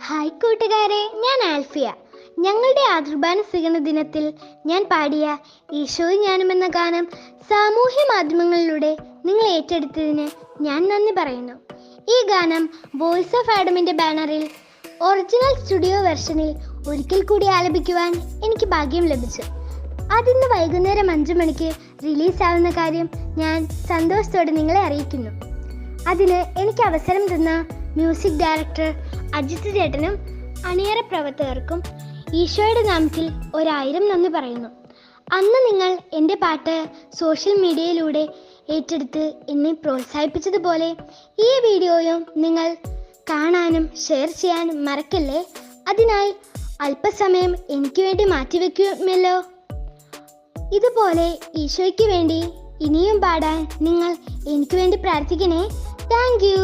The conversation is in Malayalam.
ഹായ് കൂട്ടുകാരെ, ഞാൻ ആൽഫിയ. ഞങ്ങളുടെ ആതുർബാന സ്വീകരണ ദിനത്തിൽ ഞാൻ പാടിയ ഈശോയും ഞാനും എന്ന ഗാനം സാമൂഹ്യ മാധ്യമങ്ങളിലൂടെ നിങ്ങൾ ഏറ്റെടുത്തതിന് ഞാൻ നന്ദി പറയുന്നു. ഈ ഗാനം വോയിസ് ഓഫ് ആഡമിൻ്റെ ബാനറിൽ ഒറിജിനൽ സ്റ്റുഡിയോ വെർഷനിൽ ഒരിക്കൽ കൂടി ആലപിക്കുവാൻ എനിക്ക് ഭാഗ്യം ലഭിച്ചു. അതിന്ന് വൈകുന്നേരം 5 മണിക്ക് റിലീസാവുന്ന കാര്യം ഞാൻ സന്തോഷത്തോടെ നിങ്ങളെ അറിയിക്കുന്നു. അതിന് എനിക്ക് അവസരം തന്ന മ്യൂസിക് ഡയറക്ടർ അജിത് ചേട്ടനും അണിയറ പ്രവർത്തകർക്കും ഈശോയുടെ നാമത്തിൽ 1000 നന്ദി പറയുന്നു. അന്ന് നിങ്ങൾ എൻ്റെ പാട്ട് സോഷ്യൽ മീഡിയയിലൂടെ ഏറ്റെടുത്ത് എന്നെ പ്രോത്സാഹിപ്പിച്ചതുപോലെ ഈ വീഡിയോയും നിങ്ങൾ കാണാനും ഷെയർ ചെയ്യാനും മറക്കല്ലേ. അതിനായി അല്പസമയം എനിക്ക് വേണ്ടി മാറ്റിവെക്കുമല്ലോ. ഇതുപോലെ ഈശോയ്ക്ക് വേണ്ടി ഇനിയും പാടാൻ നിങ്ങൾ എനിക്ക് വേണ്ടി പ്രാർത്ഥിക്കണേ. Thank you.